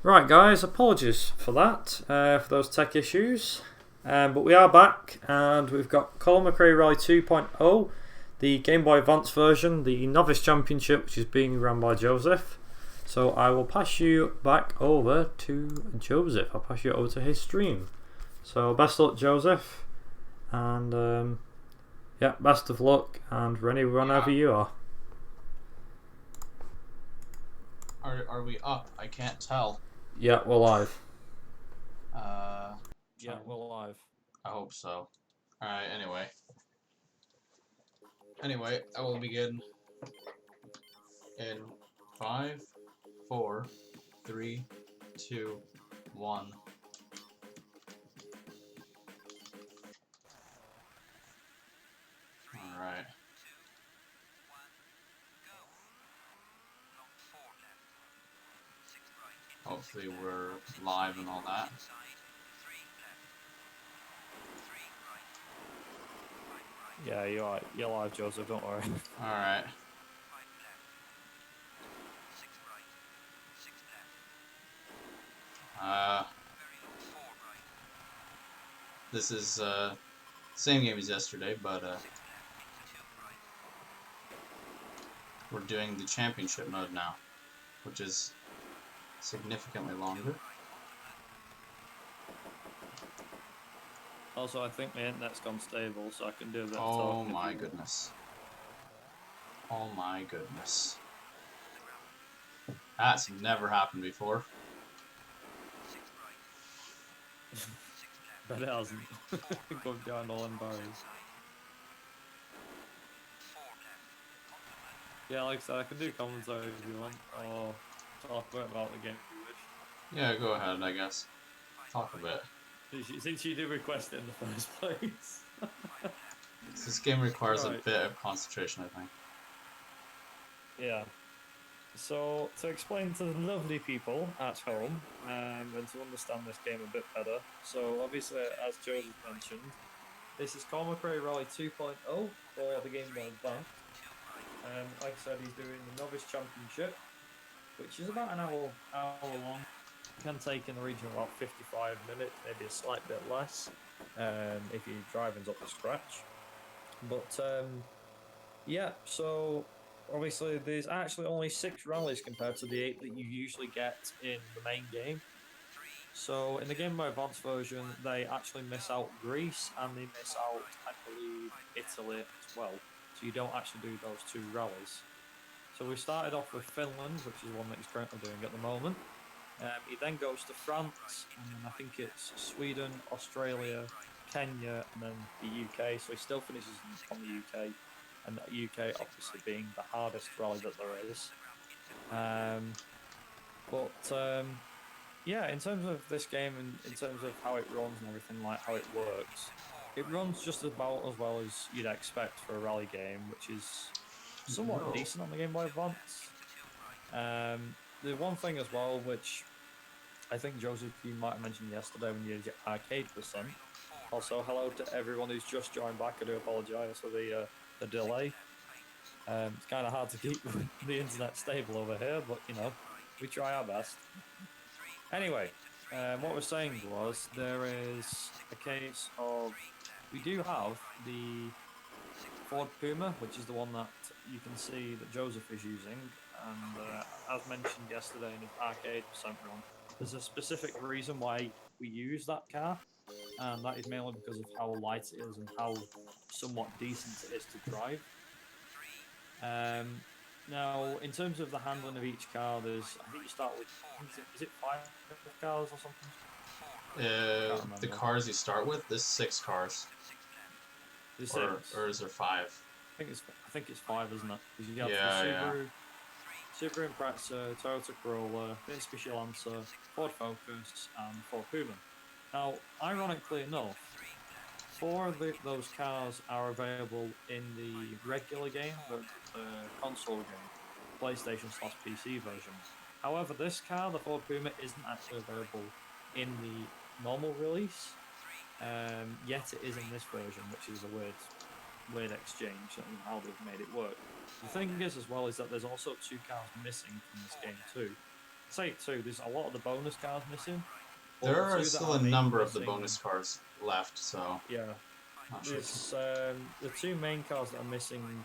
Right, guys, apologies for that, for those tech issues. But we are back, and we've got Colin McRae Rally 2.0, the Game Boy Advance version, the Novice Championship, which is being run by Joseph. So I will pass you back over to Joseph. I'll pass you over to his stream. So best of luck, Joseph, and yeah, best of luck, and ready whenever you are. Are we up? I can't tell. Yeah, we're live. Yeah, we're live. I hope so. Alright, anyway, I will begin in 5, 4, 3, 2, 1. Alright. Hopefully we're live and all that. Yeah, you're live, Joseph, don't worry. Alright. This is same game as yesterday, but we're doing the championship mode now, which is significantly longer. Also, I think my internet's gone stable, so I can do a bit of Oh talking. my goodness. Oh my goodness. That's never happened before. But it hasn't. Going behind all in barriers. Yeah, like I said, I can do commentary if you want, or talk a bit about the game if you wish. Yeah, go ahead, I guess. Talk a bit. Since you did request it in the first place. This game requires a bit of concentration, I think. Yeah. So, to explain to the lovely people at home, and to understand this game a bit better, so obviously, as Joseph mentioned, this is Colin McRae Rally 2.0 for the Game Boy Advance. Like I said, he's doing the Novice Championship, which is about an hour long. It can take in the region of about 55 minutes, maybe a slight bit less, if your driving's up to scratch. But, yeah, so obviously there's actually only 6 rallies compared to the 8 that you usually get in the main game. So in the Game Boy Advance version, they actually miss out Greece and they miss out, I believe, Italy as well. So you don't actually do those 2 rallies. So we started off with Finland, which is one that he's currently doing at the moment. He then goes to France, and then I think it's Sweden, Australia, Kenya, and then the UK. So he still finishes on the UK, and the UK obviously being the hardest rally that there is. Yeah, in terms of this game and in terms of how it runs and everything, like how it works, it runs just about as well as you'd expect for a rally game, which is somewhat decent on the Game Boy Advance. The one thing as well, which I think Joseph, you might have mentioned yesterday when you did your arcade percent. Also, hello to everyone who's just joined back. I do apologise for the delay. It's kind of hard to keep the internet stable over here, but you know, we try our best. Anyway, what we're saying was there is a case of we do have the Ford Puma, which is the one that you can see that Joseph is using, and as mentioned yesterday in his arcade percent run, there's a specific reason why we use that car, and that is mainly because of how light it is and how somewhat decent it is to drive. Now, in terms of the handling of each car, I think you start with, is it 5 cars or something? The cars you start with, there's 6 cars. Or is there 5? I think it's 5, isn't it? Because you have the Subaru Impreza, Toyota Corolla, Mitsubishi Lancer, Ford Focus, and Ford Puma. Now, ironically enough, 4 of those cars are available in the regular game, the console game, PlayStation/PC version. However, this car, the Ford Puma, isn't actually available in the normal release, yet it is in this version, which is a weird exchange and how they've made it work. The thing is, as well, is that there's also 2 cars missing from this game too. say 2. There's a lot of the bonus cars missing. But There the are 2 that still are a maybe number of the missing, bonus cars left, so yeah, not sure. there's the 2 main cars that are missing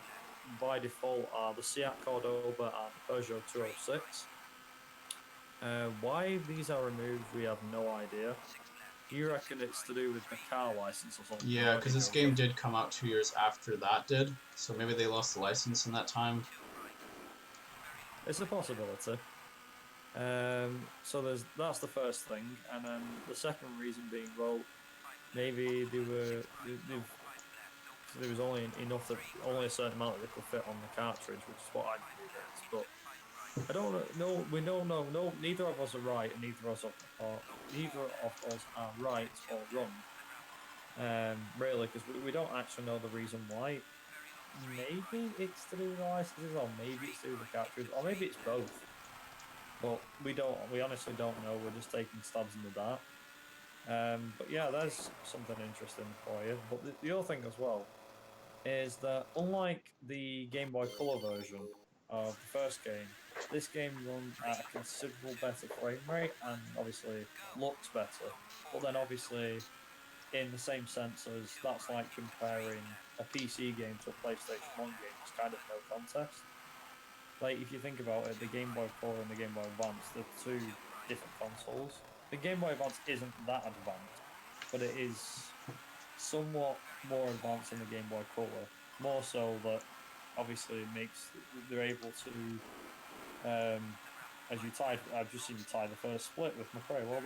by default are the Seat Cordoba and the Peugeot 206. Why these are removed, we have no idea. You reckon it's to do with the car license or something? Yeah, because this game did come out 2 years after that did, so maybe they lost the license in that time. It's a possibility. So that's the first thing, and then the second reason being, well, maybe there was only enough that only a certain amount that they could fit on the cartridge, which is what I believe it is. But I don't know. We don't know. No, neither of us are right, and neither of us are right or wrong. Really, because we don't actually know the reason why. Maybe it's to do with the licenses, or maybe it's to do with the cartridge, or maybe it's both. But we don't. We honestly don't know. We're just taking stabs in the dark. But yeah, there's something interesting for you. But the other thing as well is that unlike the Game Boy Color version of the first game, this game runs at a considerable better frame rate and obviously looks better. But then obviously, in the same sense as that's like comparing a PC game to a PlayStation 1 game, it's kind of no contest. Like, if you think about it, the Game Boy Color and the Game Boy Advance, they're 2 different consoles. The Game Boy Advance isn't that advanced, but it is somewhat more advanced than the Game Boy Color. More so that obviously they're able to, as you tied, I've just seen you tie the first split with McRae. Well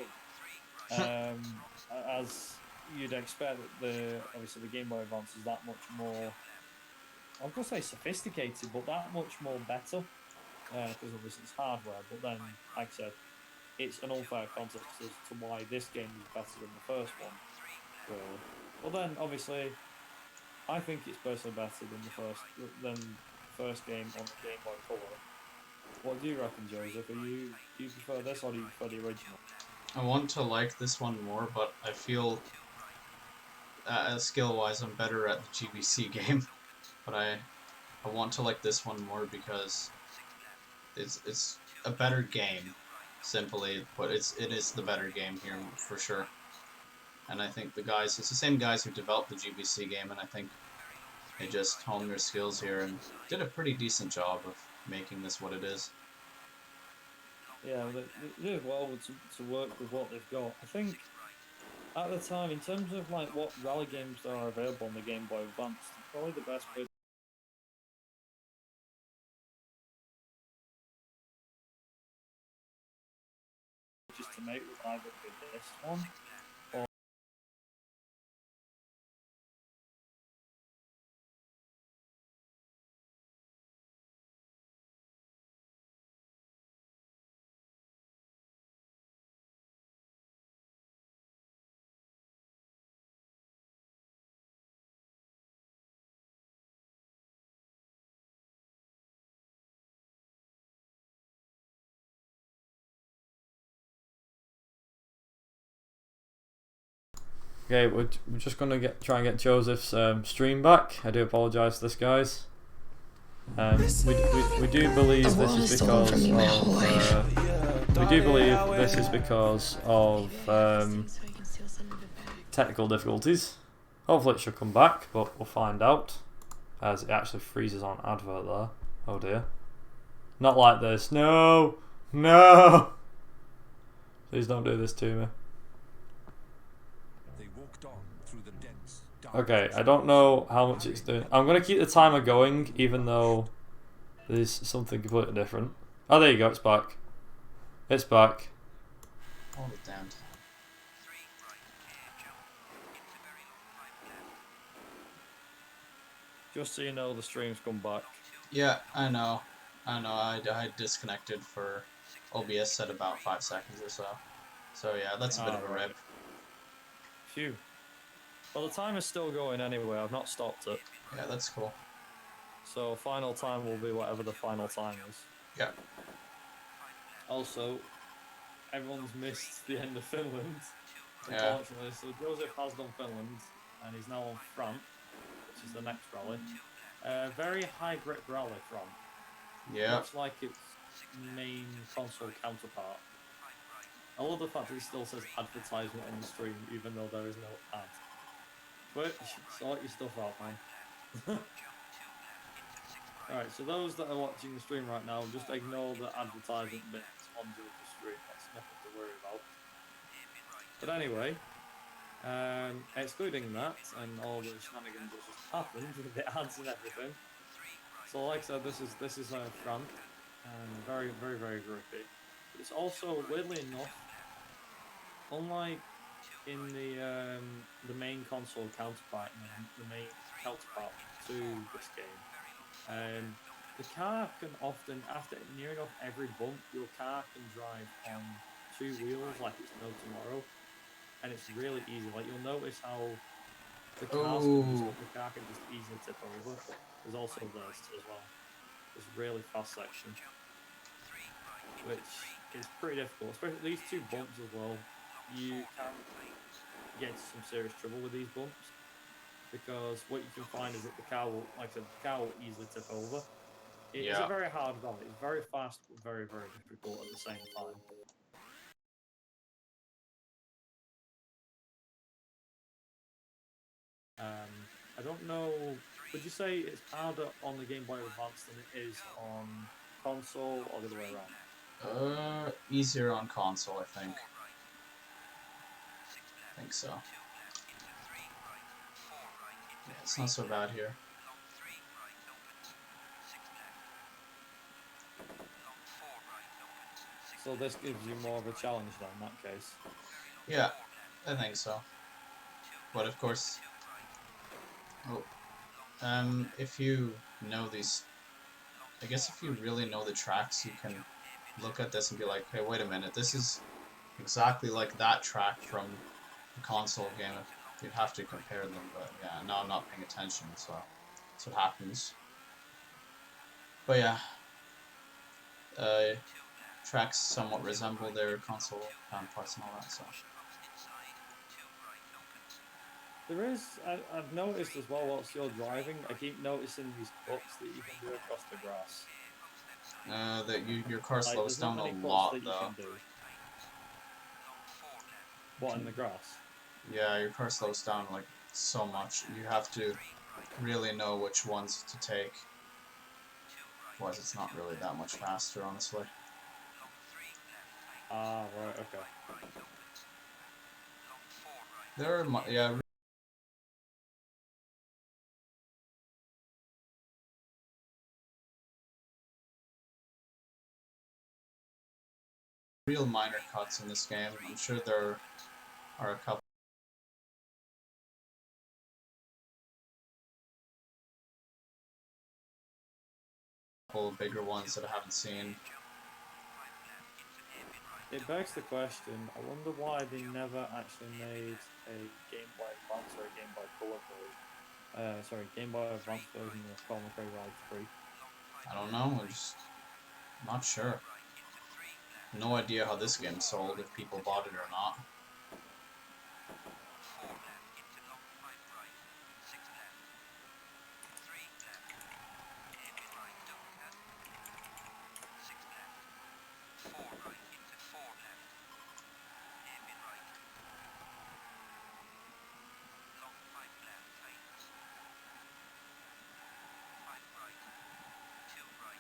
done. As you'd expect, obviously the Game Boy Advance is that much more. I was gonna say sophisticated, but that much more better. Because obviously it's hardware. But then, like I said, it's an unfair contest as to why this game is better than the first one, really. But then, obviously, I think it's personally better than the first game on the Game Boy Color. What do you reckon, Joseph? Do you prefer this or do you prefer the original? I want to like this one more, but I feel skill-wise I'm better at the GBC game. But I want to like this one more because it's a better game, simply put. It is the better game here for sure. And I think it's the same guys who developed the GBC game, and I think they just honed their skills here and did a pretty decent job of making this what it is. Yeah, they did well to work with what they've got. I think at the time, in terms of like what rally games there are available on the Game Boy Advance, probably the best way just to make would either be this one or okay, we're just gonna try and get Joseph's stream back. I do apologise to this, guys. We do believe this is because technical difficulties. Hopefully it should come back, but we'll find out. As it actually freezes on advert there. Oh dear. Not like this. No! No! Please don't do this to me. Okay, I don't know how much it's doing. I'm going to keep the timer going, even though there's something completely different. Oh, there you go, it's back. It's back. Hold it down. Just so you know, the stream's come back. Yeah, I know. I disconnected for OBS at about 5 seconds or so. So yeah, that's a bit of a rip. Phew. Well, the time is still going anyway. I've not stopped it. Yeah, that's cool. So final time will be whatever the final time is. Yeah. Also, everyone's missed the end of Finland, Yeah. unfortunately. So Joseph has done Finland, and he's now on France, which is the next rally. Very high grip rally, France. Yeah. Looks like it's main console counterpart. I love the fact that it still says advertisement on the stream, even though there is no ad. Twitch, sort your stuff out, man. Alright, so those that are watching the stream right now, just ignore the advertisement bits on the stream. That's nothing to worry about. But anyway, excluding that and all the shenanigans that just happened with the ads and everything. So like I said, this is front and very, very, very grippy. But it's also, weirdly enough, unlike in the main console counterpart, the main counterpart to this game, the car can often, after near enough every bump, your car can drive on 2 wheels like it's no tomorrow, and it's really easy. Like, you'll notice how the car can just easily tip over. There's also this as well. This really fast section, which is pretty difficult, especially these 2 bumps as well. You can get into some serious trouble with these bumps, because what you can find is that the car will, like I said, the car will easily tip over. It's a very hard rally. It's very fast, but very, very difficult at the same time. I don't know. Would you say it's harder on the Game Boy Advance than it is on console, or the other way around? Easier on console, I think. I think so. Yeah, it's not so bad here. So this gives you more of a challenge then, in that case? Yeah, I think so. But of course... if you know these... I guess if you really know the tracks, you can look at this and be like, hey, wait a minute, this is exactly like that track from the console game. You'd have to compare them, but yeah, now I'm not paying attention, so that's what happens. But yeah, tracks somewhat resemble their console counterparts and all that, so. There is, I've noticed as well, whilst you're driving, I keep noticing these cuts that you can do across the grass. That your car slows down a lot, though. What, in the grass? Yeah, your car slows down, like, so much. You have to really know which ones to take. Otherwise, it's not really that much faster, honestly. Ah, right, okay. There are, yeah... real minor cuts in this game. I'm sure there are a couple bigger ones that I haven't seen. It begs the question, I wonder why they never actually made a Game Boy Advance or a Game Boy Color version. Game Boy Advance version of Colin McRae Ride 3. I don't know, I'm just not sure. No idea how this game sold, if people bought it or not.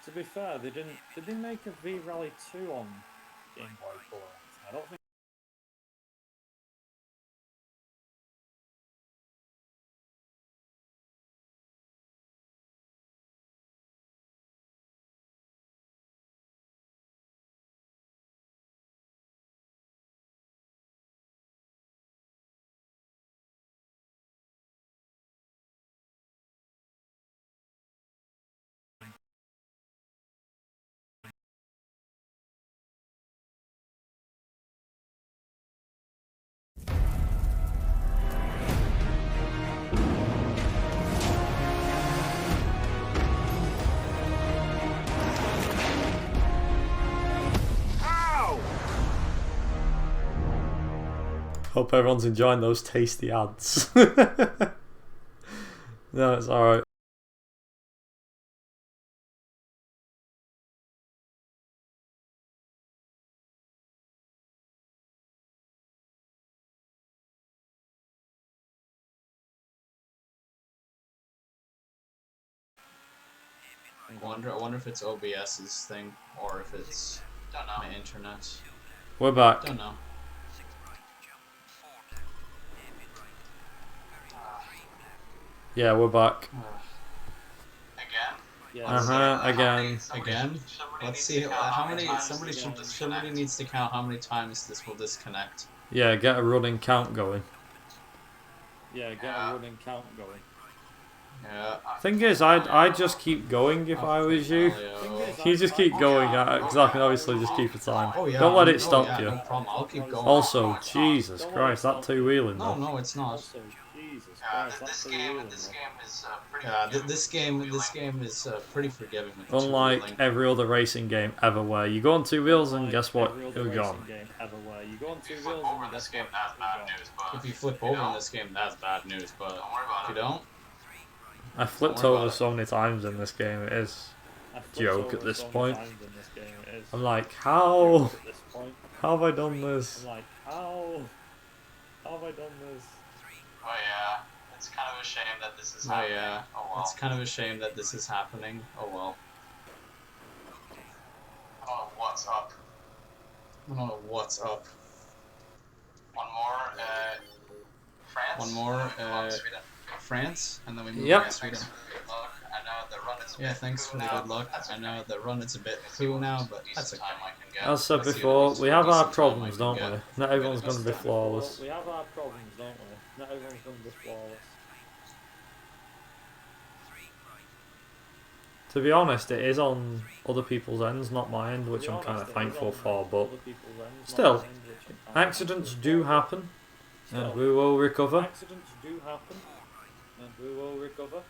To be fair, they didn't. Did they make a V-Rally 2 on Game Boy Color? I don't think. Hope everyone's enjoying those tasty ads. No, it's alright. I wonder if it's OBS's thing or if it's my internet. We're back. Don't know. Yeah, we're back. Again? Again. Again? Let's see how many. Somebody needs to count how many times this will disconnect. Yeah, get a running count going. Yeah, get a running count going. Yeah. Thing is, I'd just keep going if I was you. You just keep going, because I can obviously just keep the time. Oh, yeah. Don't let it Oh, stop yeah, you. no problem. I'll keep going. Also, Jesus Christ, that two-wheeling though. No, it's not. Also, Jesus Christ, that's This game is pretty forgiving. With the Unlike two-wheeling. every other racing game ever where you go on two wheels and guess what? Every other You're racing gone. game ever where you go on two wheels and guess what? If you flip over in this game, that's bad news. But if you don't, I flipped over so many times in this game, it is joke at this point. I'm like, how? How have I done this? I'm like, how have I done this? Oh yeah, it's kind of a shame that this is oh happening. yeah, Oh well. it's kind of a shame that this is happening. Oh well. Oh, what's up? I don't know what's up. One more, France? One more, Sweden. France, and then we move Yep. on to Sweden. Thanks for the good luck. I know the run is a Yeah, bit thanks for the cool good now. luck. That's I okay. know the run it's a bit Let's see cool what now, but decent that's okay. time I can get. As said Let's see before, what we have our decent time I problems, can don't get. we? Not everyone's going to be flawless. We have our problems, don't we? Not everyone's going to be flawless. To be honest, it is on other people's ends, not my end, which I'm kind of thankful for, but still, accidents do happen, and we will recover. Accidents do happen, and we will recover.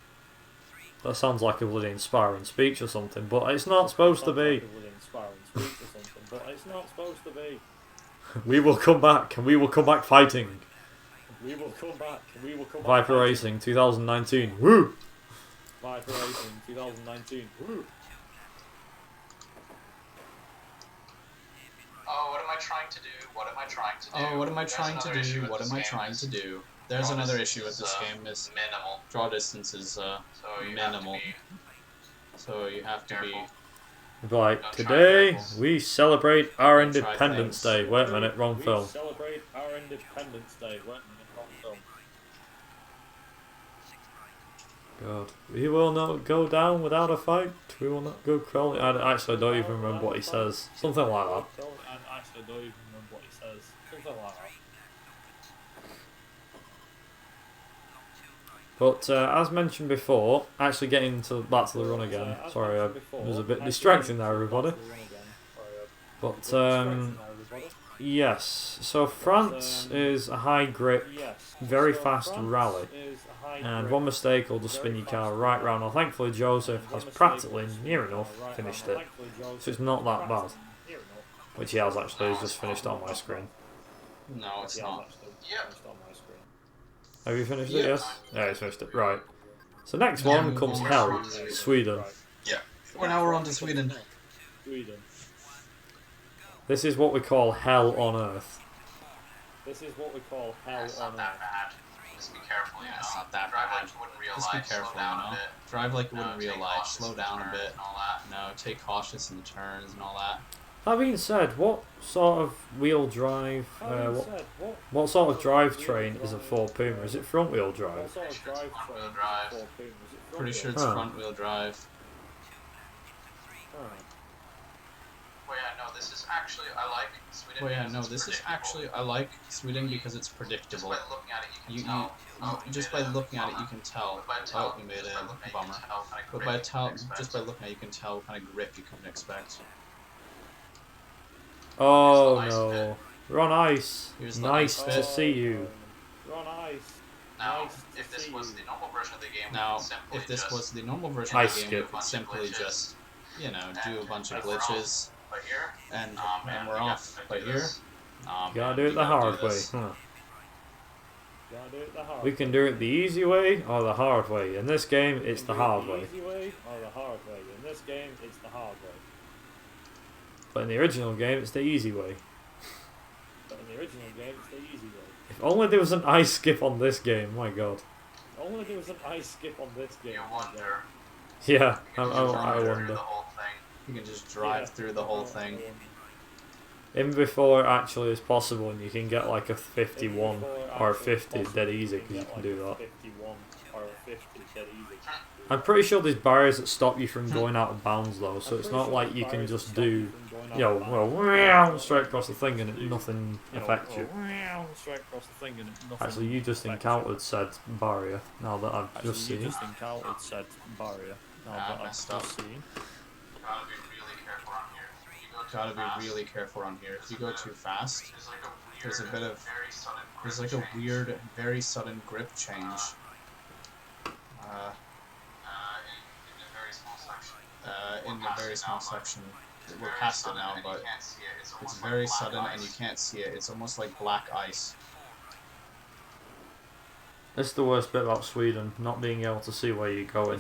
That sounds like a bloody inspiring speech or something, but it's not supposed to be. But it's not supposed to be. We will come back, and we will come back fighting. We will come back. We will come back. Viper Racing 2019. Woo! Viper Racing 2019. Woo! Oh, what am I trying to do? What am I trying to do? Oh, what am I There's trying to another issue do? with What this am I game trying is to do? There's draw another distance issue with is, this game is minimal. draw distance is So you minimal. have to be So you have to be. careful. Right, Don't try today rifles. we celebrate our Don't try Independence things. Day. Wait a minute, wrong We film. celebrate our Independence Day. Wait a minute, wrong film. God, we will not go down without a fight. We will not go crawling. I actually don't even remember what he says. Something like that. I actually don't even remember what he says. Something like that. But as mentioned before, actually getting back to the run again. Sorry, I was a bit distracting there, everybody. But yes, so France is a high grip, very fast rally, and one mistake will just spin your car right round. Now, thankfully, Joseph has practically near enough finished it, so it's not that bad. Which he has actually, he's just finished on my screen. No, it's not. Yep. Have you finished it? Yes? Yeah, he's finished it. Right. So next one comes Hell, Sweden. Well, now we're on to Sweden. Sweden. This is what we call Hell on Earth. This is what we call hell It's on not that earth. bad. Just be careful, you know. It's not that Drive bad. like you wouldn't real Just be life. careful, Slow down you know. a bit. Drive like you No, wouldn't real take life. cautious Slow in down a turns bit. and all that. No, take cautious in the turns and all that. That being said, what sort of wheel drive, what sort of drivetrain is a Ford Puma? Is it front wheel drive? What sort of drive Front-wheel drive. Pretty sure it's Huh. front wheel drive. Well, yeah, no, this is actually, I like Sweden. Well, yeah, because no, it's this is predictable. actually, I like Sweden because it's Just predictable. by looking at it, you You, can tell. just by looking at it, you can tell. Oh, we made just by a looking at it, you bummer. can tell what kind of But grip by you can expect. just by looking at it, you can tell what kind of grip you can expect. Oh Here's the nice no. We're on ice. Here's the Nice nice to bit. see you. We're on ice. Now, Nice to if this see was you. the normal version of the game, we Now, could simply if this just was the normal version Ice of the game, skip. we could simply just, you know, do a bunch of And we're glitches But here, and man, we're we off. gotta But do here, this. Gotta do it the hard way. Huh. Gotta do it the hard We can do it the easy way or the hard way. In this game, it's the hard way. easy way or the hard way. In this game, it's the hard way. But in the original game, it's the easy way. But in the original game, it's the easy way. If only there was an ice skip on this game, my god. Only there was an ice skip on this game. You oh my God. wonder. Yeah, You I can just wonder. drive through the whole thing. You can just drive through the whole thing. Even before it actually is possible, and you can get like a 51 or a 50 dead easy because you can do that. I'm pretty sure there's barriers that stop you from going out of bounds though, so it's not like you can just do, straight across the thing and nothing affects you. Actually, you just encountered said barrier. Now that I've just seen. I messed up. Gotta be really careful on here. If you go too fast, there's like a weird, very sudden grip change. In the very small section. We're past it now, but it's very sudden and you can't see it. It's almost like black ice. That's the worst bit about Sweden, not being able to see where you're going.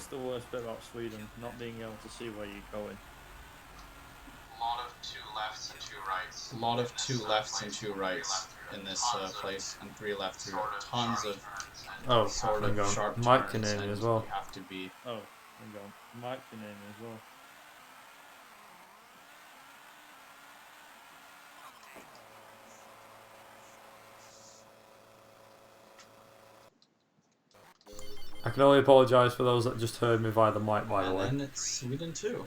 A lot of two lefts and two rights in this place, and 3 lefts through tons of sort of sharp Mike turns, can aim and as well. you have to be. Mike can aim as well. I can only apologise for those that just heard me via the mic, by the way. And then it's Sweden too.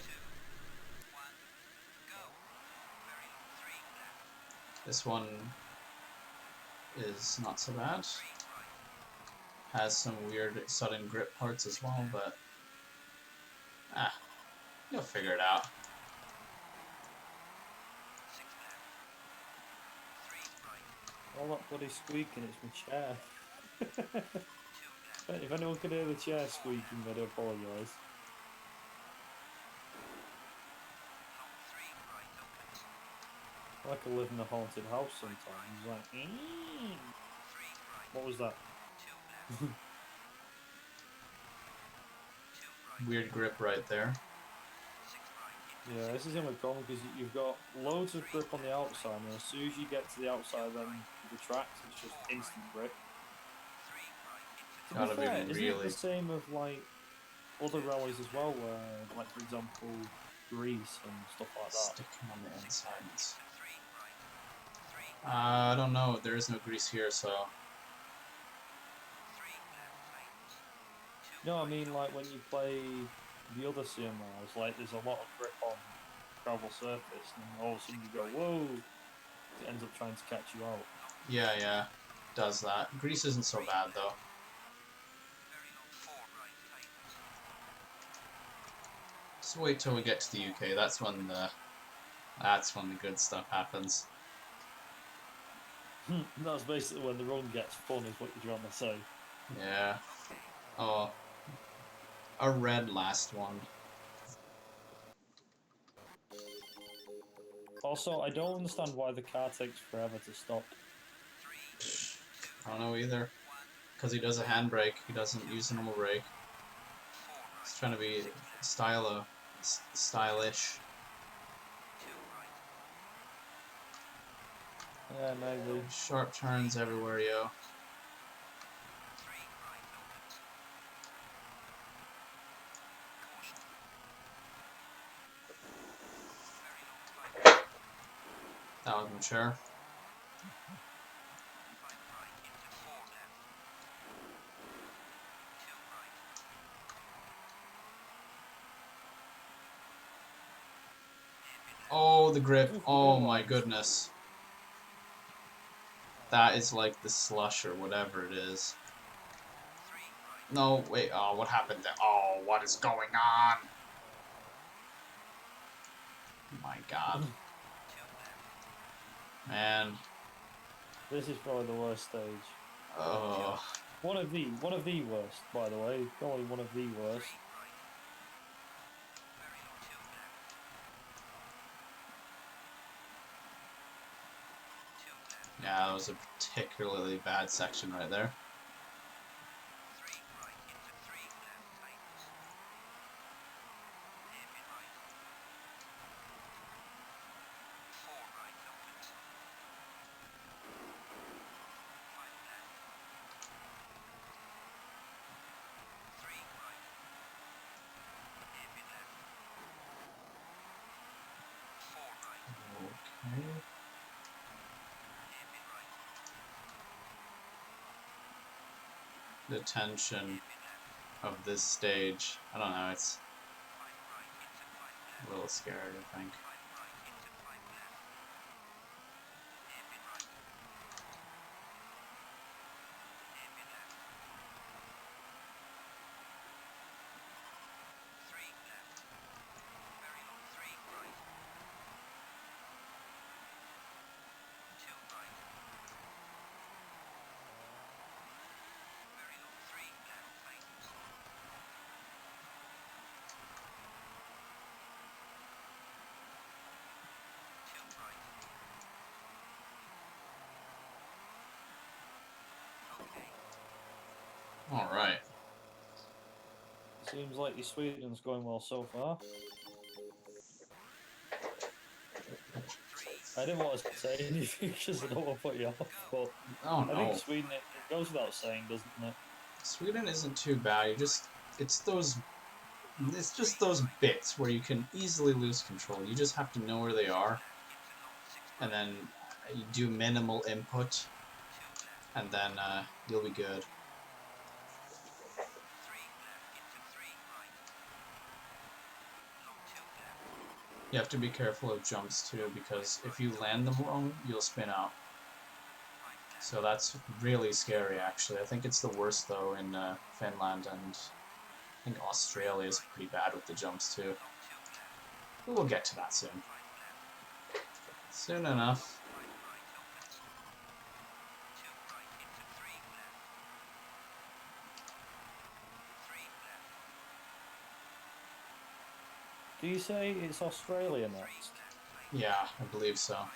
This one is not so bad. Has some weird sudden grip parts as well, but you'll figure it out. All that bloody squeaking, it's my chair. If anyone can hear the chair squeaking, I do apologise. I like to live in a haunted house sometimes. Like, what was that? Weird grip right there. Yeah, this is the only problem because you've got loads of grip on the outside, and as soon as you get to the outside, then the tracks, it's just instant grip. To be fair, isn't it the same of like other rallies as well, where, like for example, Greece and stuff like that? Sticking on the insides. I don't know. There is no grease here, so. No, I mean like when you play the other CMRs, like there's a lot of grip on gravel surface, and all of a sudden you go, whoa! It ends up trying to catch you out. Yeah, does that. Grease isn't so bad though. Just wait till we get to the UK. That's when the good stuff happens. That's basically when the run gets fun, is what you're trying to say. Yeah. Oh. A red last one. Also, I don't understand why the car takes forever to stop. I don't know either. Because he does a handbrake. He doesn't use a normal brake. He's trying to be stylish. Yeah, maybe. Sharp turns everywhere, yo. That was mature. Oh, the grip. Oh my goodness. That is like the slush or whatever it is. No, wait. Oh, what happened there? Oh, what is going on? My God. Man. This is probably the worst stage. Oh. One of the worst, by the way. Probably one of the worst. Yeah, that was a particularly bad section right there. the tension of this stage. I don't know, it's a little scary, I think. Alright. Seems like your Sweden's going well so far. I didn't want to say anything because I don't want to put you off, but Oh no. I think Sweden, it goes without saying, doesn't it? Sweden isn't too bad. It's just those bits where you can easily lose control. You just have to know where they are, and then you do minimal input, and then you'll be good. You have to be careful of jumps too, because if you land them wrong, you'll spin out. So that's really scary, actually. I think it's the worst, though, in Finland, and I think Australia is pretty bad with the jumps, too. But we'll get to that soon. Soon enough. Do you say it's Australia next? Yeah, I believe so.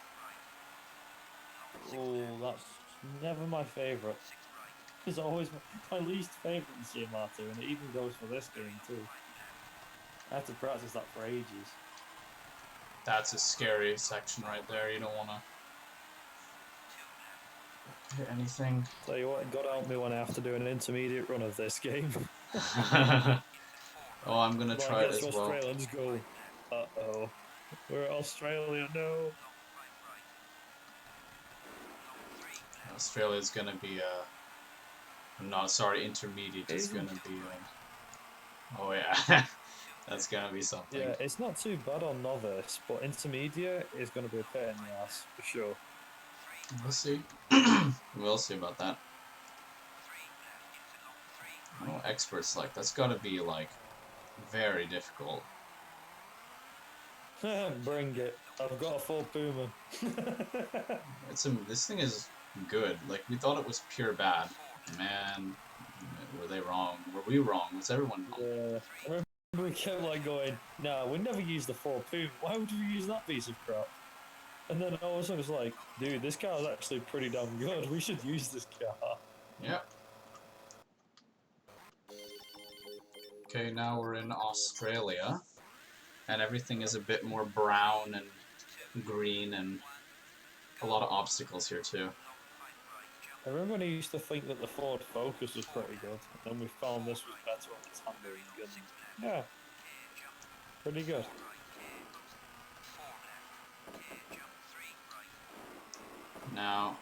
Oh, that's never my favourite. It's always my least favourite in CMR2, and it even goes for this game too. I had to practice that for ages. That's a scary section right there. You don't want to hit anything. Tell you what, God help me when I have to do an intermediate run of this game. Oh, I'm gonna try it as well. Australia and just go, uh-oh. We're Australia, no. Australia's gonna be no, sorry, intermediate is gonna be oh yeah. That's gonna be something. Yeah, it's not too bad on novice, but intermediate is gonna be a pain in the ass, for sure. We'll see. We'll see about that. I know experts like that's gotta be like very difficult. Bring it. I've got a full Puma. This thing is good. Like we thought it was pure bad. Man, were they wrong? Were we wrong? Was everyone wrong? Yeah. I remember we kept like going, nah, we never used the full Puma. Why would we use that piece of crap? And then all of a sudden it's like, dude, this car is actually pretty damn good. We should use this car. Yep. Okay, now we're in Australia. And everything is a bit more brown and green and a lot of obstacles here too. I remember when I used to think that the Ford Focus was pretty good, and then we found this was better on its handling, and yeah, pretty good. Now,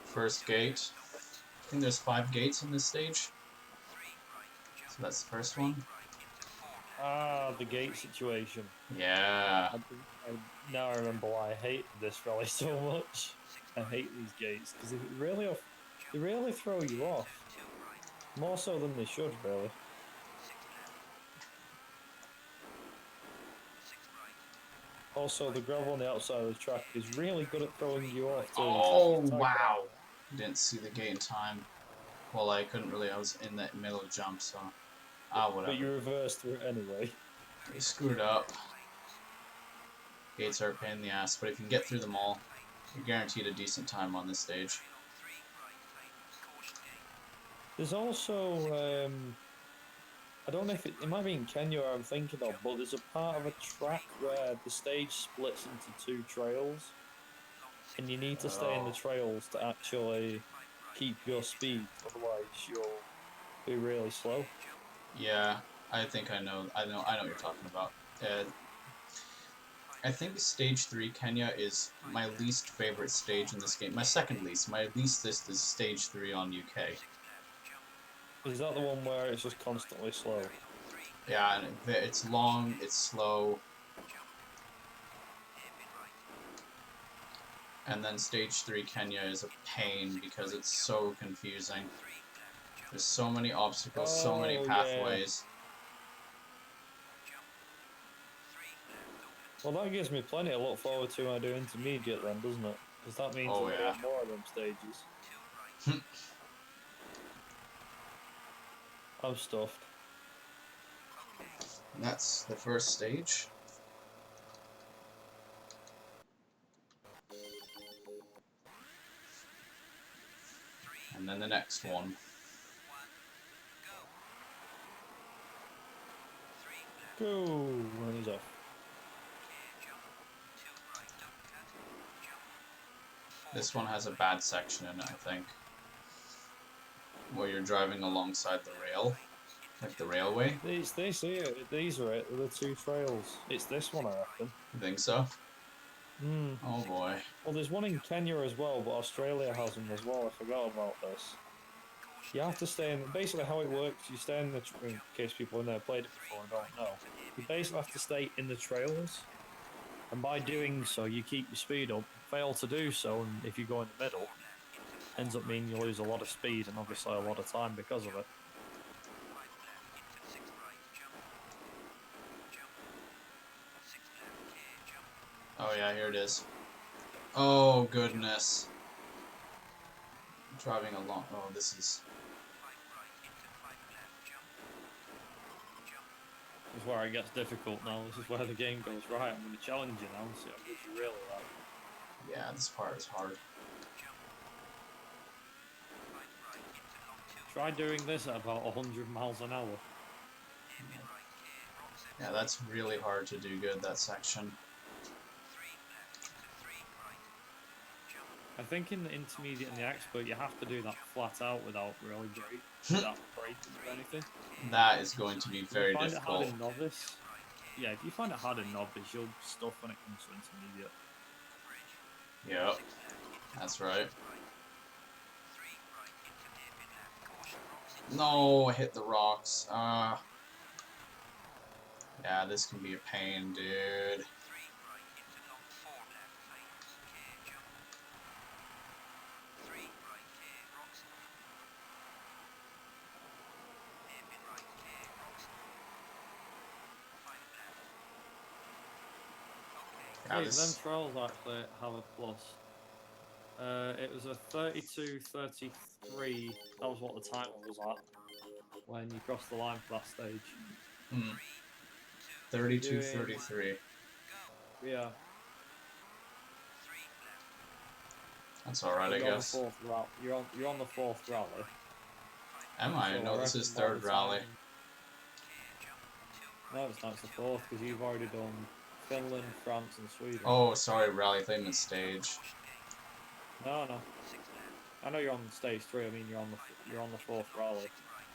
first gate. I think there's 5 gates in this stage. So that's the first one. Ah, the gate situation. Yeah. Now I remember why I hate this rally so much. I hate these gates because they really throw you off. More so than they should, really. Also, the gravel on the outside of the track is really good at throwing you off too. Oh, wow. Didn't see the gate in time. Well, I couldn't really. I was in the middle of jump, so... whatever. But you reversed through it anyway. You screwed up. Gates are a pain in the ass, but if you can get through them all, you're guaranteed a decent time on this stage. There's also, I don't know if it might be in Kenya or I'm thinking of, but there's a part of a track where the stage splits into 2 trails, and you need to stay in the trails to actually keep your speed, otherwise you'll be really slow. Yeah, I think I know what you're talking about. I think Stage 3 Kenya is my least favorite stage in this game. My second least. My least list is Stage 3 on UK. Is that the one where it's just constantly slow? Yeah, and it's long, it's slow. And then Stage 3 Kenya is a pain because it's so confusing. There's so many obstacles, so many pathways. Well, that gives me plenty to look forward to when I do intermediate then, doesn't it? Because that means Oh, there'll yeah. be more of them stages. I'm stuffed. And that's the first stage. And then the next one. Go! And he's off. This one has a bad section in it, I think. Where you're driving alongside the rail. Like the railway. These here, these are it. They're the two trails. It's this one, I reckon. You think so? Hmm. Oh boy. Well, there's one in Kenya as well, but Australia has them as well. I forgot about this. You have to stay in. Basically, how it works, you stay in the. In case people in there played it before and don't know, you basically have to stay in the trails, and by doing so, you keep your speed up. Fail to do so, and if you go in the middle, ends up meaning you lose a lot of speed and obviously a lot of time because of it. Oh yeah, here it is. Oh goodness. Driving along. Oh, this is. This is where it gets difficult now. This is where the game goes right. I'm going to challenge you now and see how good you really like. Yeah, this part is hard. Try doing this at about 100 miles an hour. Yeah, that's really hard to do good, that section. I think in the intermediate and the expert, you have to do that flat out without really without breaking or anything. That is going to be very difficult. If you find it hard in novice, yeah, if you find it hard in novice, you'll stuff when it comes to intermediate. Yep, that's right. No, I hit the rocks. Yeah, this can be a pain, dude. Yeah, them trails actually have a plus. It was a 32:33. That was what the timer was at when you crossed the line for that stage. 32:33. Yeah. That's alright, I guess. You're on the fourth rally. Am I? No, this is third rally. No, it's not. It's the fourth because you've already done Finland, France, and Sweden. Oh, sorry, rally. I think it's stage. No. I know you're on stage 3. I mean, you're on the fourth rally.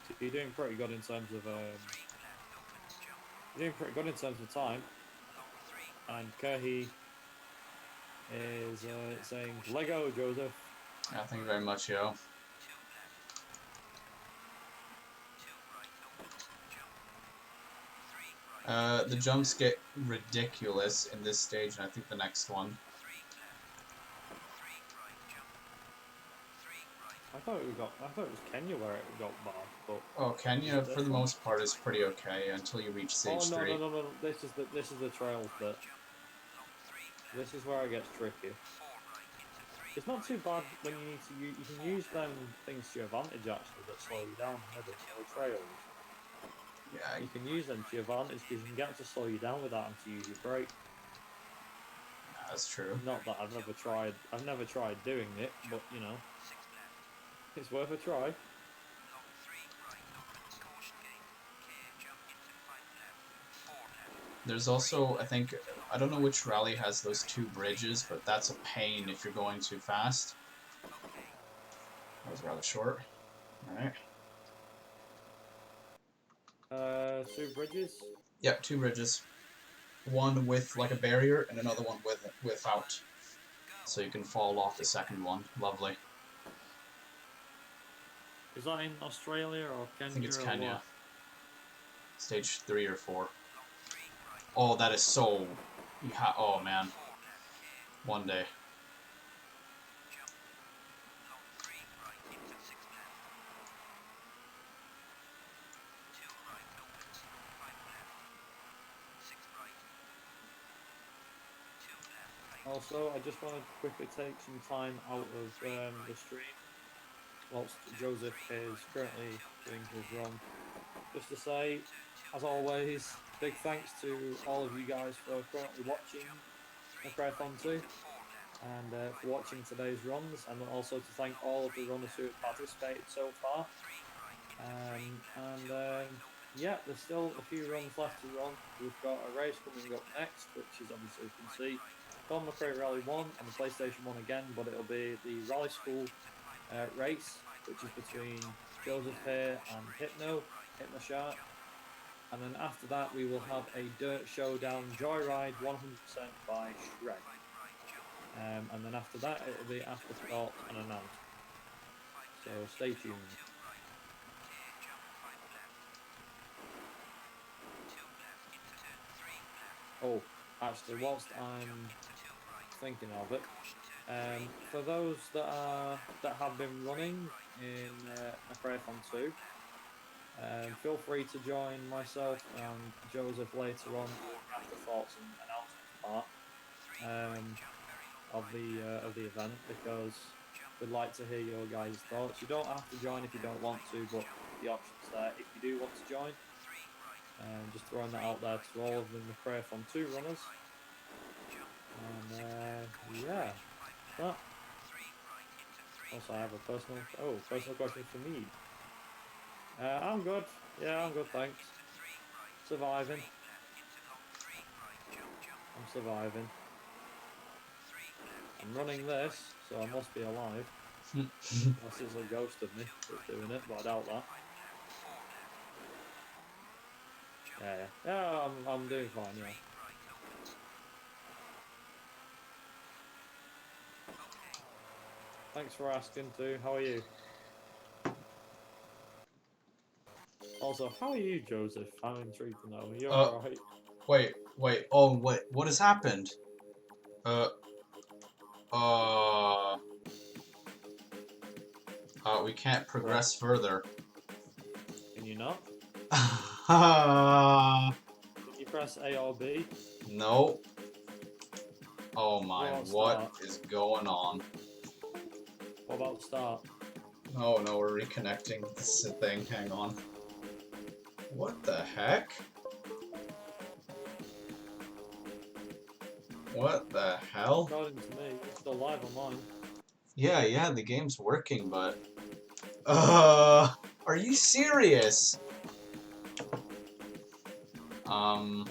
So you're doing pretty good in terms of time. And Kerhi is saying, "Lego, Joseph." Yeah, thank you very much, yo. The jumps get ridiculous in this stage, and I think the next one. I thought it was Kenya where it got bad, but oh, Kenya for the most part is pretty okay until you reach stage 3. No. This is the trails bit. This is where it gets tricky. It's not too bad when you need to. You can use them things to your advantage actually that slow you down. The trails. Yeah, you can use them to your advantage because you can get to slow you down without them to use your brake. That's true. Not that I've never tried doing it, but you know, it's worth a try. There's also, I think, I don't know which rally has those 2 bridges, but that's a pain if you're going too fast. That was rather short. Alright. 2 bridges. Yep, 2 bridges. One with like a barrier and another one without. So you can fall off the second one. Lovely. Is that in Australia or Kenya? I think it's or Kenya. what? Stage 3 or 4. Oh, that is so... oh, man. One day. Also, I just wanted to quickly take some time out of the stream whilst Joseph is currently doing his run. Just to say, as always, big thanks to all of you guys for currently watching McRaeathon 2 and for watching today's runs, and also to thank all of the runners who have participated so far. Yeah, there's still a few runs left to run. We've got a race coming up next, which is obviously, you can see, Colin McRae Rally 1 on the PlayStation 1 again, but it'll be the Rally School race, which is between Joseph here and Hypno Shark. And then after that, we will have a Dirt Showdown Joyride 100% by Shrek. And then after that, it will be Afterthought and announced. So stay tuned. Oh, actually, whilst I'm thinking of it, for those that have been running in McRaeathon 2, feel free to join myself and Joseph later on after thoughts and announcements part of the event, because we'd like to hear your guys' thoughts. You don't have to join if you don't want to, but the option's there if you do want to join. Just throwing that out there to all of the McRaeathon 2 runners. And yeah, that. Also, I have a personal question for me. I'm good. Yeah, I'm good, thanks. Surviving. I'm surviving. I'm running this, so I must be alive. Unless it's a ghost of me that's doing it, but I doubt that. Yeah, I'm doing fine, yeah. Thanks for asking too. How are you? Also, how are you, Joseph? I'm intrigued to know. You're alright? Wait. Oh, what has happened? We can't progress further. Can you not? Can you press A or B? No. Oh my, what start? is going on? What about start? Oh no, we're reconnecting this thing. Hang on. What the heck? What the hell? According to me, it's still live online. Yeah, the game's working, but... Are you serious? I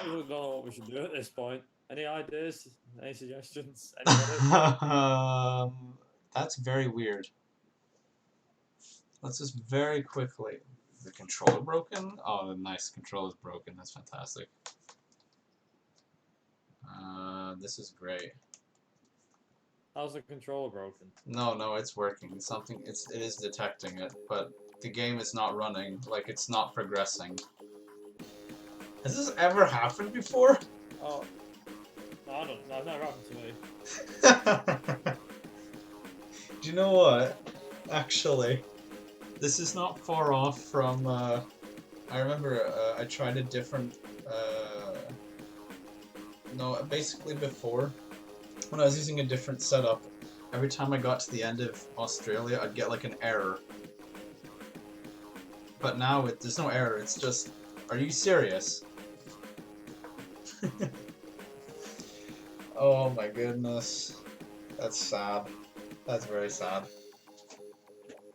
really don't know what we should do at this point. Any ideas? Any suggestions? Anybody? That's very weird. Let's just very quickly... Is the controller broken? Oh, the nice controller's broken. That's fantastic. This is great. How's the controller broken? No, it's working. It is detecting it, but the game is not running. Like, it's not progressing. Has this ever happened before? Oh, no, I don't know. It's never happened to me. Do you know what? Actually, this is not far off from, I remember, I tried a different, no, basically before, when I was using a different setup, every time I got to the end of Australia, I'd get like an error. But now there's no error, it's just, are you serious? Oh my goodness. That's sad. That's very sad.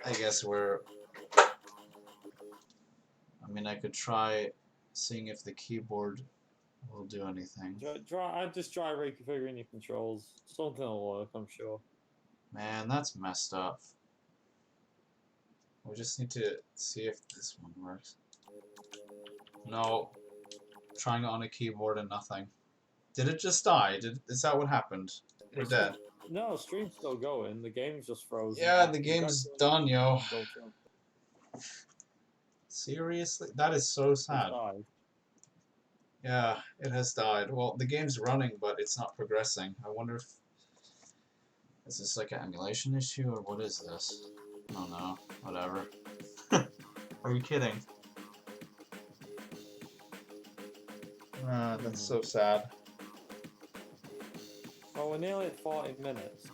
I guess I mean, I could try seeing if the keyboard will do anything. I'd just try reconfiguring your controls. Something will work, I'm sure. Man, that's messed up. We just need to see if this one works. No. Trying it on a keyboard and nothing. Did it just die? Is that what happened? We're dead. No, stream's still going. The game's just frozen. Yeah, the game's done, yo. Seriously? That is so sad. Yeah, it has died. Well, the game's running, but it's not progressing. I wonder if... Is this like an emulation issue, or what is this? I don't know. Whatever. Are you kidding? That's so sad. Well, we're nearly at 40 minutes.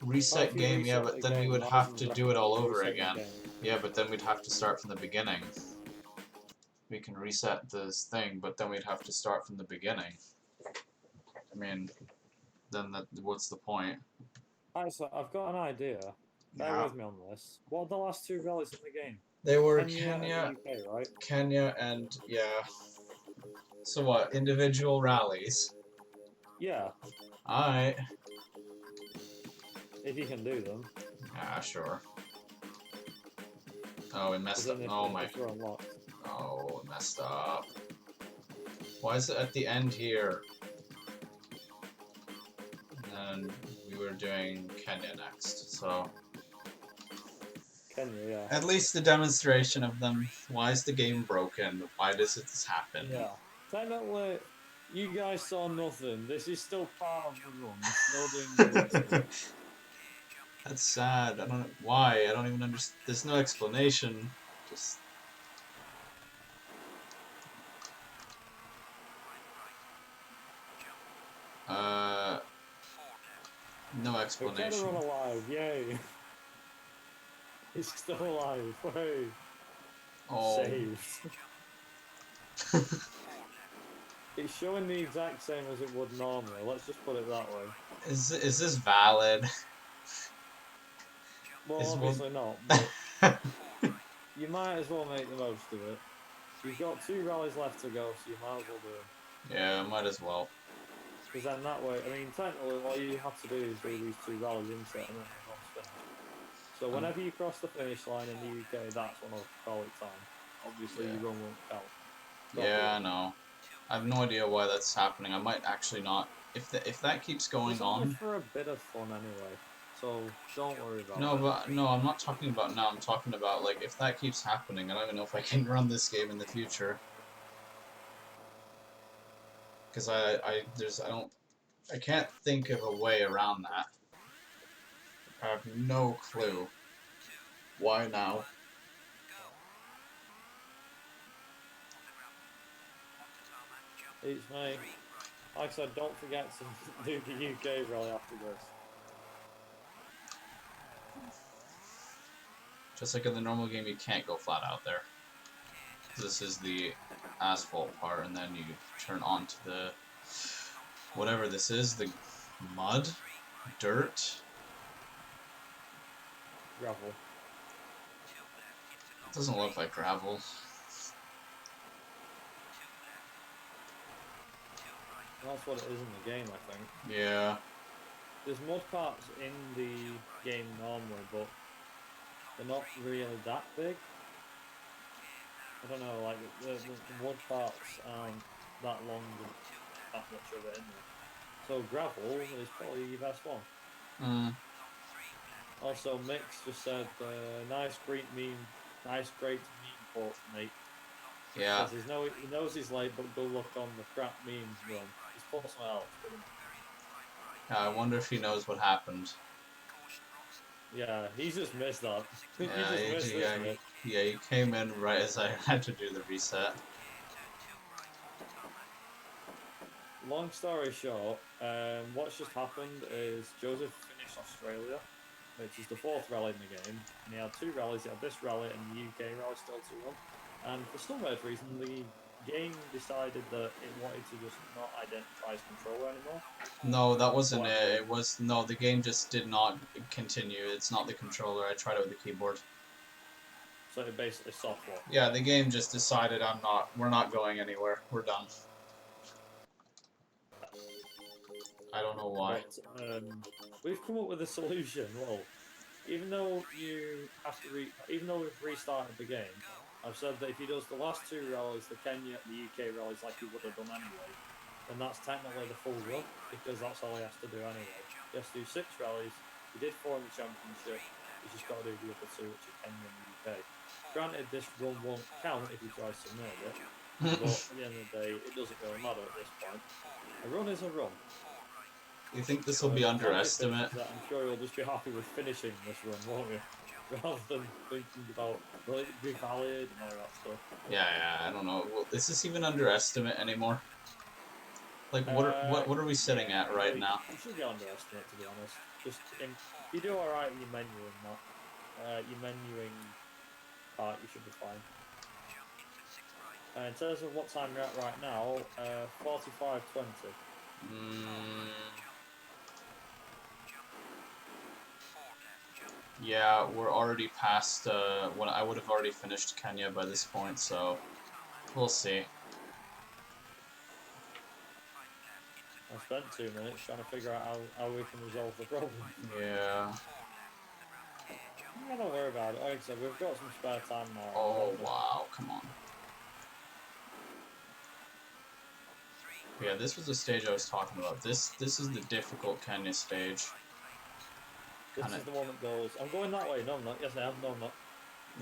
Reset game, yeah, but then we would have to do it all over again. Yeah, but then we'd have to start from the beginning. We can reset this thing, but then we'd have to start from the beginning. I mean, then what's the point? Alright, so I've got an idea. Bear with me on this. What are the last two rallies in the game? They were Kenya and the UK, right? Kenya and, yeah. So what, individual rallies? Yeah. Alright. If you can do them. Yeah, sure. Oh, we messed up. Oh my. Oh, it messed up. Why is it at the end here? And then we were doing Kenya next, so. Kenya, yeah. At least the demonstration of them. Why is the game broken? Why does this happen? Yeah. Technically, you guys saw nothing. This is still part of the run. Still doing good. That's sad. I don't know why. I don't even understand. There's no explanation. Just. No explanation. We're run alive, yay! He's still alive, hey! Oh. Saved. It's showing the exact same as it would normally, let's just put it that way. Is this valid? Well, obviously not, but you might as well make the most of it. You've got 2 rallies left to go, so you might as well do it. Yeah, might as well. Because then that way, I mean, technically, all you have to do is do these 2 rallies inset and then the finished. So whenever you cross the finish line in the UK, that's when I'll call it time. Obviously, your run won't count. Yeah, I know. I have no idea why that's happening. I might actually not. If that keeps going on. It's for a bit of fun anyway. So don't worry about it. No, I'm not talking about now. I'm talking about like if that keeps happening. I don't even know if I can run this game in the future. Because I can't think of a way around that. I have no clue. Why now? It's me. Like I said, don't forget to do the UK rally after this. Just like in the normal game, you can't go flat out there. This is the asphalt part, and then you turn onto the whatever this is, the mud, dirt, gravel. It doesn't look like gravel. That's what it is in the game, I think. Yeah. There's mud parts in the game normally, but they're not really that big. I don't know, like the mud parts aren't that long and that much of it in there. So gravel is probably your best one. Also, Mix just said, nice great meme quote, mate. Yeah. He knows he's late, but go look on the crap memes run. He's put something else. Yeah, I wonder if he knows what happened. Yeah, he's just missed that. Yeah, he came in right as I had to do the reset. Long story short, what's just happened is Joseph finished Australia, which is the 4th rally in the game, and he had 2 rallies. He had this rally and the UK rally still to run. And for some weird reason, the game decided that it wanted to just not identify his controller anymore. No, that wasn't it. It was no. The game just did not continue. It's not the controller. I tried it with the keyboard. So it basically soft locked. Yeah, the game just decided we're not going anywhere. We're done. I don't know why. But we've come up with a solution. Well, even though even though we've restarted the game, I've said that if he does the last 2 rallies, the Kenya, the UK rallies, like he would have done anyway, then that's technically the full run because that's all he has to do anyway. He has to do 6 rallies. He did 4 in the championship. He's just got to do the other 2, which are Kenya and the UK. Granted, this run won't count if he tries to nail it, but at the end of the day, it doesn't really matter at this point. A run is a run. You think this will be underestimate? I'm sure you'll just be happy with finishing this run, won't you? Rather than thinking about will it be valid and all that stuff. Yeah, I don't know. Well, is this even underestimate anymore? Like, what are we sitting at right now? You should be underestimate, to be honest. Just you do alright with your menuing, your menuing part, you should be fine. In terms of what time you're at right now, 45:20. Yeah, we're already past when I would have already finished Kenya by this point, so we'll see. I spent 2 minutes trying to figure out how we can resolve the problem. Yeah. Don't worry about it. Like I said, we've got some spare time now. Oh wow, come on. Yeah, this was the stage I was talking about. This is the difficult Kenya stage. This is the one that goes, I'm going that way. No, I'm not. Yes, I am. No, I'm not.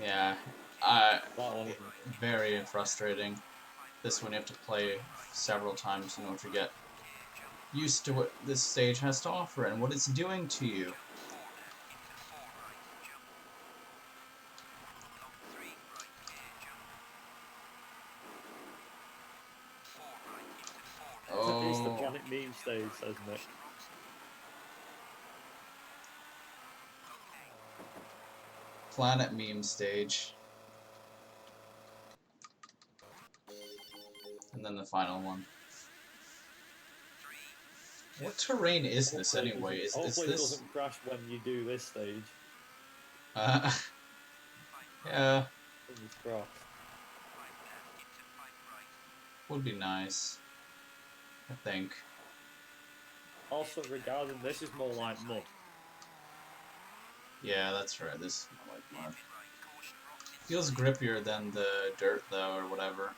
Yeah, That one. very frustrating. This one you have to play several times in order to get used to what this stage has to offer and what it's doing to you. It's the Planet Meme stage, says Nick. Planet Meme stage. And then the final one. What terrain is this anyway? Is this? Hopefully it doesn't crash when you do this stage. Yeah. Fingers crossed. Would be nice. I think. Also, regarding this is more like mud. Yeah, that's right. This is more like mud. Feels grippier than the dirt though, or whatever.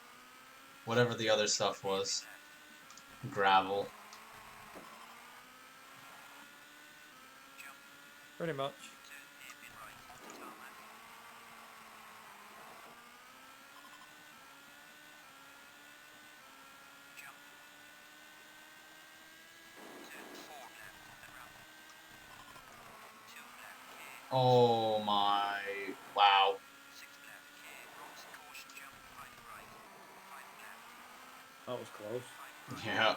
Whatever the other stuff was. Gravel. Pretty much. Oh my... Wow. That was close. Yeah.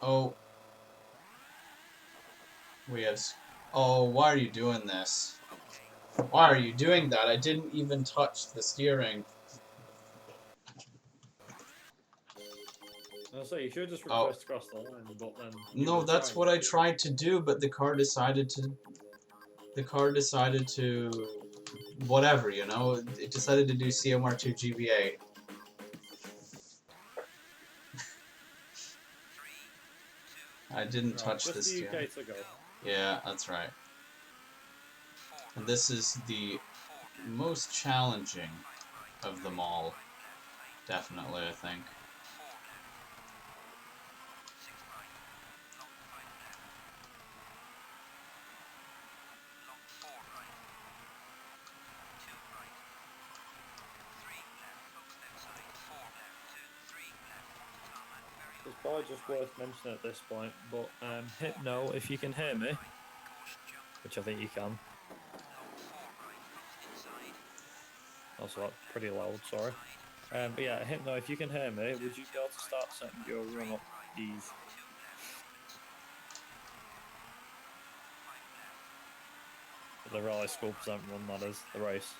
Oh. We have... Oh, why are you doing this? Why are you doing that? I didn't even touch the steering. I'll say you should just request across the line, but then... No, that's what I tried to do, but the car decided to... Whatever, you know? It decided to do CMR2 GBA. I didn't touch the steering. Just the UK to go. Yeah, that's right. And this is the most challenging of them all. Definitely, I think. It's probably just worth mentioning at this point, but Hypno, if you can hear me, which I think you can. Also, that's pretty loud, sorry. But yeah, Hypno, if you can hear me, would you be able to start setting your run up, please? The Rally School Present run, that is, the race.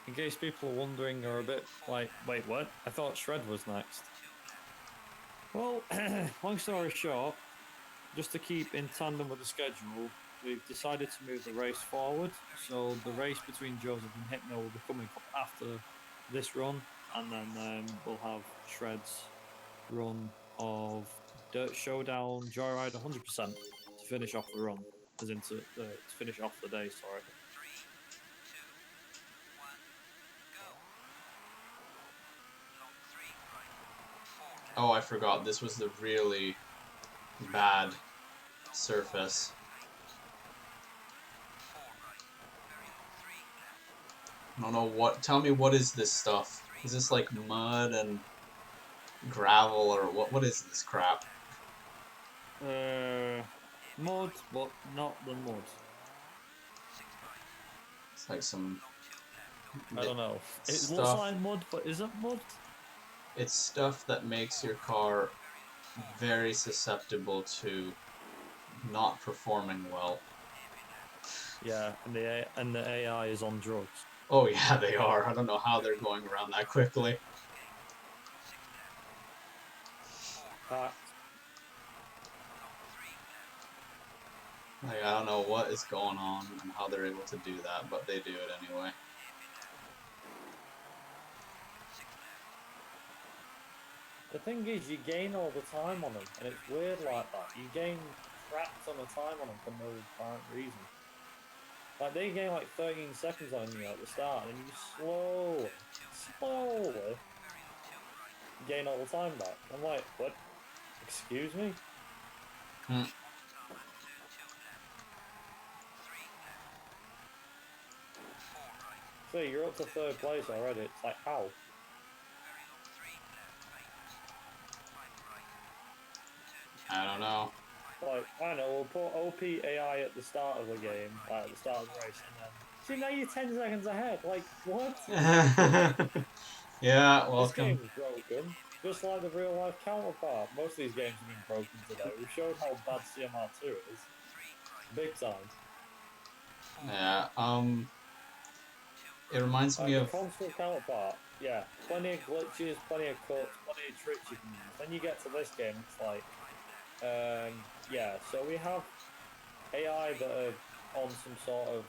In case people are wondering or a bit like, wait, what? I thought Shred was next. Well, long story short, just to keep in tandem with the schedule, we've decided to move the race forward. So the race between Joseph and Hypno will be coming up after this run, and then we'll have Shred's run of Dirt Showdown Joyride 100% to finish off the run, as in to finish off the day. Sorry. Oh, I forgot. This was the really bad surface. I don't know what. Tell me, what is this stuff? Is this like mud and gravel, or what is this crap? Mud, but not the mud. It's like some... I don't know. It stuff. looks like mud, but is it mud? It's stuff that makes your car very susceptible to not performing well. Yeah, and the AI is on drugs. Oh yeah, they are. I don't know how they're going around that quickly. Like, I don't know what is going on and how they're able to do that, but they do it anyway. The thing is, you gain all the time on them, and it's weird like that. You gain crap ton of time on them for no apparent reason. Like, they gain like 13 seconds on you at the start, and you slowly gain all the time back. I'm like, what? Excuse me? So you're up to 3rd place already. It's like, how? I don't know. Like, I don't know, we'll put OP AI at the start of the game, like at the start of the race, and then... See, now you're 10 seconds ahead. Like, what? Yeah, welcome. This game is broken, just like the real-life counterpart. Most of these games have been broken today. We've showed how bad CMR2 is. Big time. Yeah, it reminds me the of... console counterpart, yeah. Plenty of glitches, plenty of cuts, plenty of tricks you can use. Then you get to this game, it's like... yeah, so we have AI that are on some sort of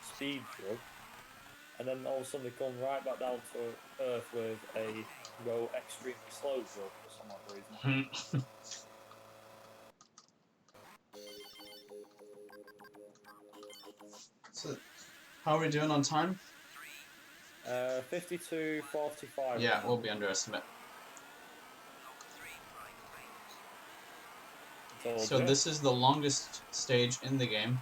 speed drug, and then all of a sudden they come right back down to Earth with a go extremely slow drug for some odd reason. So, how are we doing on time? 52:45. Yeah, we'll be under estimate. So this is the longest stage in the game.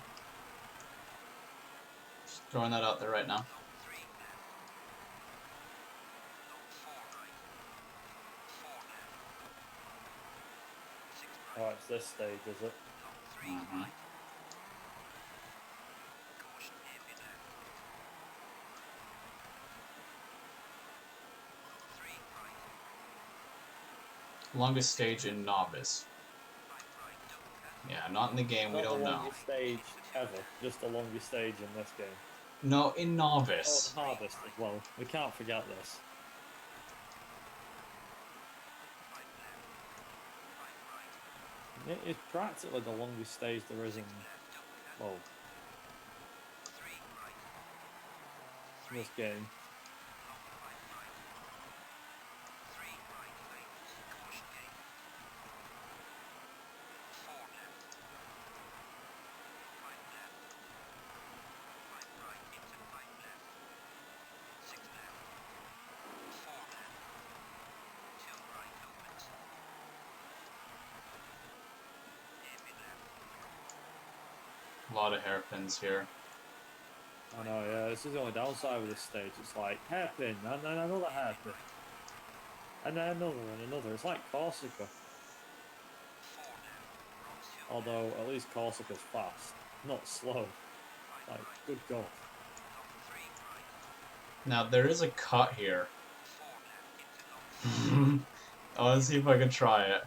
Just throwing that out there right now. Oh, it's this stage, is it? Mm-hmm. Longest stage in Novice. Yeah, not in the game, we don't know. Not the longest stage ever, just the longest stage in this game. No, in Novice. Oh, the hardest as well. We can't forget this. It is practically the longest stage there is in, well, this game. A lot of hairpins here. I know, yeah, this is the only downside with this stage. It's like hairpin, and then another hairpin. And then another and another. It's like Corsica. Although, at least Corsica's fast, not slow. Like, good God. Now, there is a cut here. I want to see if I can try it.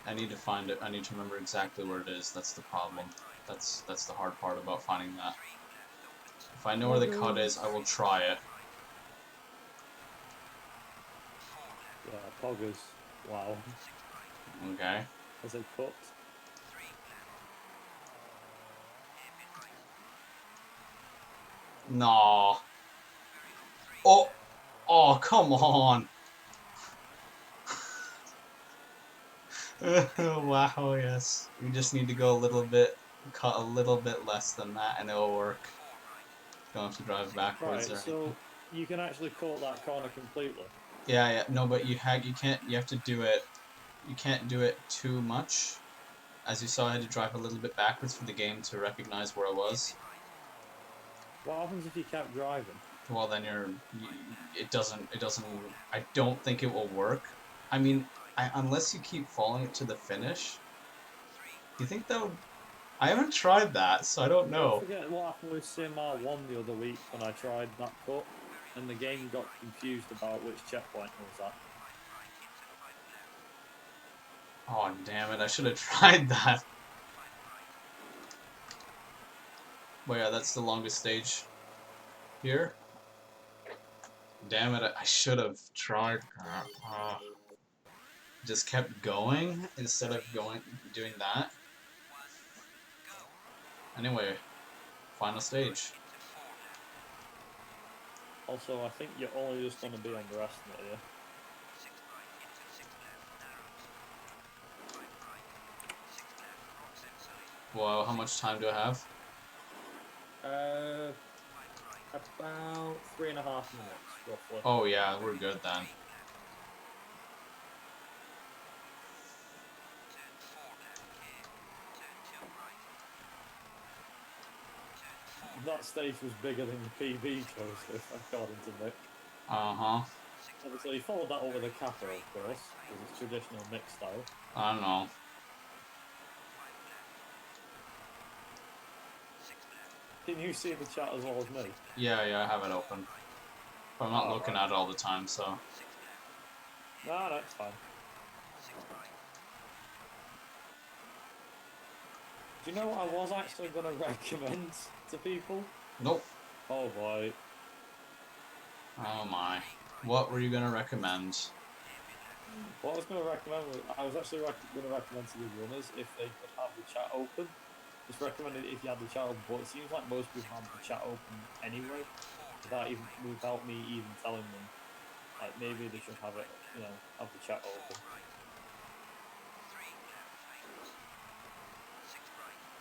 I need to find it. I need to remember exactly where it is. That's the problem. That's the hard part about finding that. If I know where the cut is, I will try it. Yeah, poggers. Wow. Okay. As they put. No. Oh. Oh, come on. Wow, yes. We just need to go a little bit, cut a little bit less than that, and it'll work. Don't have to drive backwards Right, or so anything. you can actually cut that corner completely. Yeah, no, but you can't, you have to do it, you can't do it too much. As you saw, I had to drive a little bit backwards for the game to recognize where I was. What happens if you kept driving? Well, then it doesn't, I don't think it will work. I mean, unless you keep following it to the finish. Do you think that would, I haven't tried that, so I don't Don't know. forget what happened with CMR1 the other week when I tried that cut, and the game got confused about which checkpoint was at. Oh, damn it, I should have tried that. Well, yeah, that's the longest stage here. Damn it, I should have tried that. Just kept going instead of doing that. Anyway, final stage. Also, I think you're only just going to be underestimated here. Well, how much time do I have? About 3.5 minutes, roughly. Oh yeah, we're good then. That stage was bigger than the PB, Joseph, according to Mick. Uh-huh. Obviously, he followed that up with a kappa, of course, because it's traditional Mick style. I don't know. Can you see the chat as well as me? Yeah, I have it open. But I'm not looking at it all the time, so. No, it's fine. Do you know what I was actually going to recommend to people? Nope. Oh boy. Oh my. What were you gonna recommend? What I was going to recommend was, I was actually going to recommend to the runners if they could have the chat open. Just recommended if you had the chat open, but it seems like most people have the chat open anyway, without me even telling them. Like maybe they should have it, have the chat open.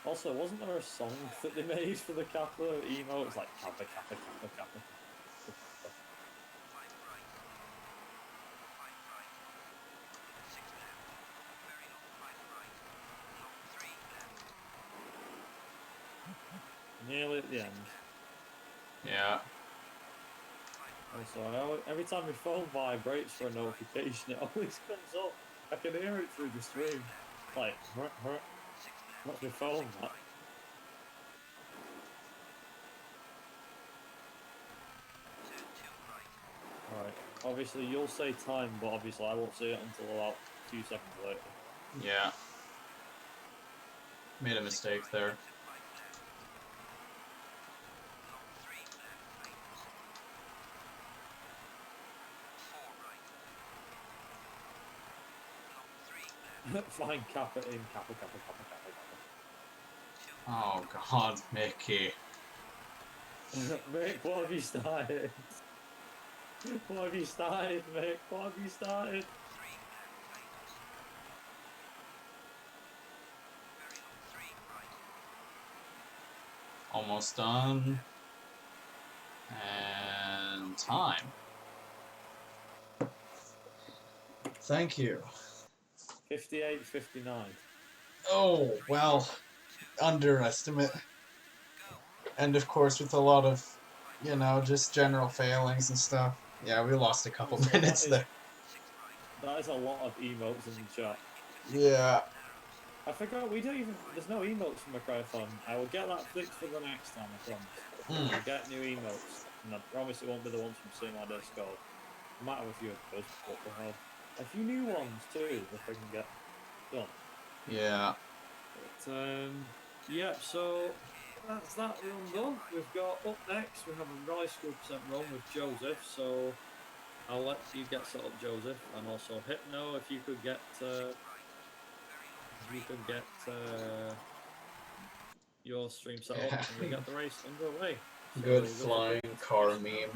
Also, wasn't there a song that they made for the Kappa emo? It's like Kappa, Kappa, Kappa, Kappa. Nearly at the end. Yeah. Also, every time my phone vibrates for a notification, it always comes up. I can hear it through the stream. Like, what's my phone at? Alright, obviously you'll say time, but obviously I won't say it until about 2 seconds later. Yeah. Made a mistake there. Flying Kappa in, Kappa, Kappa, Kappa, Kappa, Kappa. Oh god, Mickey. Mick, what have you started? What have you started, Mick? What have you started? Almost done. And time. Thank you. 58:59. Oh, well, underestimate. And of course with a lot of, just general failings and stuff. Yeah, we lost a couple minutes there. That is a lot of emotes in the chat. Yeah. I forgot we don't even. There's no emotes from McRaeathon. I will get that fixed for the next time. I promise. I'll get new emotes, and I promise it won't be the ones from Seeing My Discord. I might have a few of those, but we'll have a few new ones too if I can get done. Yeah. But, yeah, so that's that run done. We've got up next, we have a Rally School percent run with Joseph, so I'll let you get set up, Joseph, and also Hypno if you could get your stream set up Yeah. and we get the race underway. So Good go for flying it. car meme.